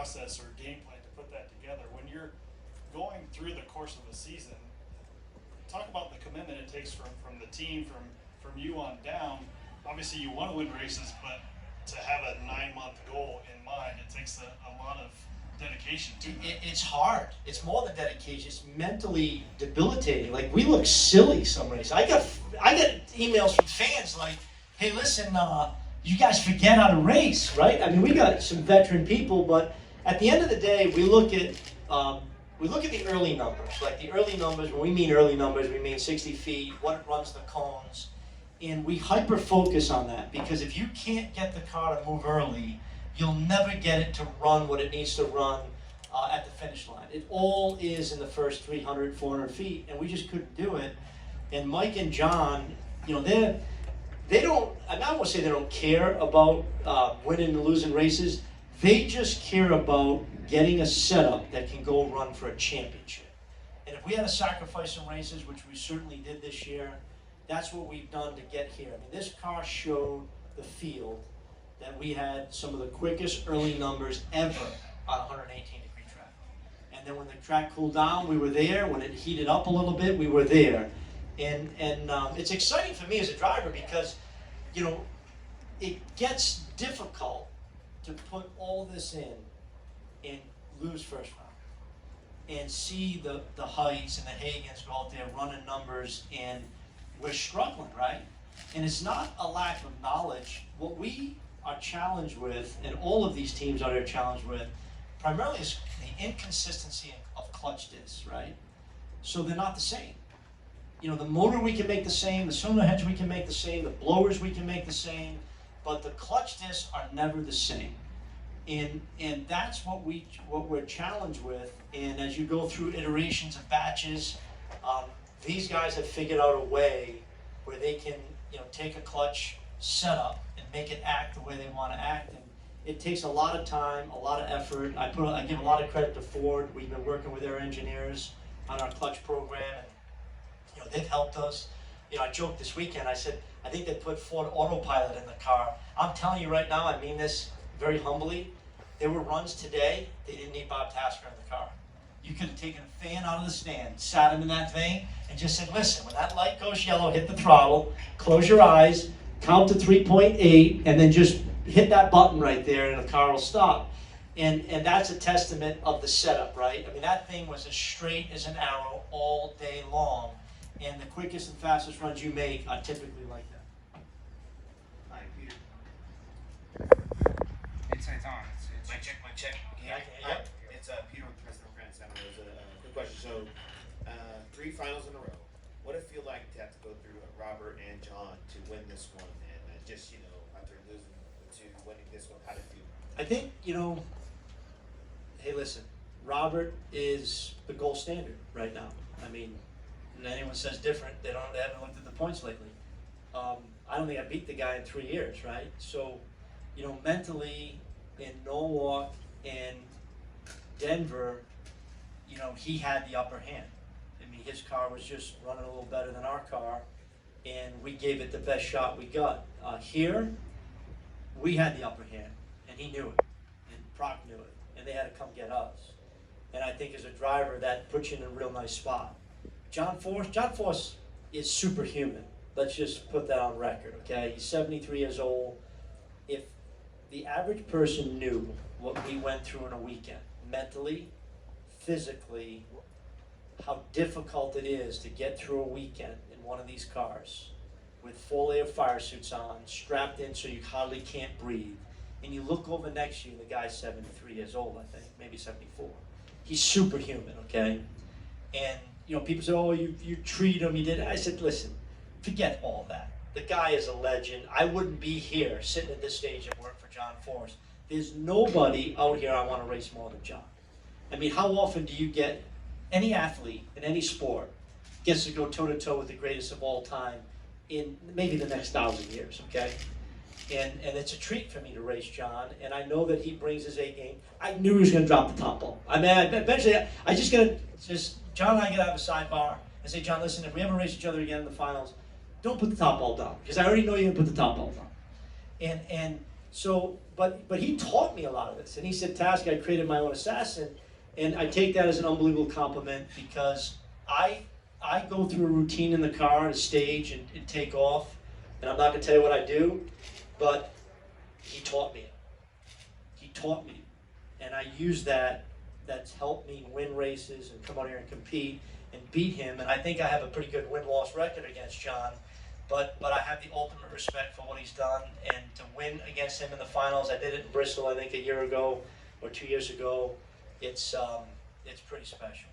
process or game plan to put that together. When you're going through the course of a season, talk about the commitment it takes from the team, from you on down. Obviously you want to win races, but to have a 9-month goal in mind, it takes a lot of dedication to that. It's hard. It's more than dedication. It's mentally debilitating. Like, we look silly some races. I get emails from fans like, hey, listen, you guys forget how to race, right? I mean, we got some veteran people, but at the end of the day, we look at the early numbers. Like, the early numbers, when we mean early numbers, we mean 60 feet, what runs the cones, and we hyper-focus on that, because if you can't get the car to move early, you'll never get it to run what it needs to run at the finish line. It all is in the first 300, 400 feet, and we just couldn't do it. And Mike and John, you know, they don't, and I don't want to say they don't care about winning and losing races. They just care about getting a setup that can go run for a championship. And if we had to sacrifice some races, which we certainly did this year, that's what we've done to get here. I mean, this car showed the field that we had some of the quickest early numbers ever on a 118-degree track. And then when the track cooled down, we were there. When it heated up a little bit, we were there. And it's exciting for me as a driver because, you know, it gets difficult to put all this in and lose first round and see the Heights and the Hagens go out there running numbers, and we're struggling, right? And it's not a lack of knowledge. What we are challenged with, and all of these teams out there challenged with, primarily is the inconsistency of clutch discs, right? So they're not the same. You know, the motor we can make the same, the cylinder heads we can make the same, the blowers we can make the same, but the clutch discs are never the same. And that's what we're challenged with. And as you go through iterations of batches, these guys have figured out a way where they can, you know, take a clutch setup and make it act the way they want to act. And it takes a lot of time, a lot of effort. I give a lot of credit to Ford. We've been working with their engineers on our clutch program, and you know, they've helped us. You know, I joked this weekend, I said, I think they put Ford Autopilot in the car. I'm telling you right now, I mean this very humbly, there were runs today, they didn't need Bob Tasca in the car. You could have taken a fan out of the stand, sat him in that thing, and just said, listen, when that light goes yellow, hit the throttle, close your eyes, count to 3.8, and then just hit that button right there, and the car will stop. And that's a testament of the setup, right? I mean, that thing was as straight as an arrow all day long, and the quickest and fastest runs you make are typically like that. Hi, Peter. It's on. My check. Yeah, yep. It's Peter with President France. It was a quick question. So, 3 finals in a row. What did it feel like to have to go through Robert and John to win this one? And just, you know, after losing to winning this one, how did it feel? I think, you know, hey, listen, Robert is the gold standard right now. I mean, when anyone says different, they haven't looked at the points lately. I don't think I beat the guy in 3 years, right? So, you know, mentally in Norwalk and Denver, you know, he had the upper hand. I mean, his car was just running a little better than our car, and we gave it the best shot we got. Here, we had the upper hand, and he knew it, and Proc knew it, and they had to come get us. And I think as a driver, that puts you in a real nice spot. John Force is superhuman. Let's just put that on record, okay? He's 73 years old. If the average person knew what we went through in a weekend, mentally, physically, how difficult it is to get through a weekend in one of these cars with full layer fire suits on, strapped in so you hardly can't breathe, and you look over next to you and the guy's 73 years old, I think, maybe 74. He's superhuman, okay? And, you know, people say, oh, you treat him, you did. I said, listen, forget all that. The guy is a legend. I wouldn't be here sitting at this stage and work for John Force. There's nobody out here I want to race more than John. I mean, how often do you get any athlete in any sport gets to go toe-to-toe with the greatest of all time in maybe the next 1,000 years, okay? And it's a treat for me to race John, and I know that he brings his A game. I knew he was going to drop the top ball. I mean, eventually, John and I gotta have a sidebar and say, John, listen, if we ever race each other again in the finals, don't put the top ball down, because I already know you're going to put the top ball down. And So, but he taught me a lot of this, and he said, Tasca, I created my own assassin, and I take that as an unbelievable compliment because I go through a routine in the car to stage and take off, and I'm not going to tell you what I do, but he taught me. He taught me, and I use that. That's helped me win races and come out here and compete and beat him, and I think I have a pretty good win-loss record against John. But I have the ultimate respect for what he's done, and to win against him in the finals, I did it in Bristol, I think a year ago or 2 years ago. It's pretty special.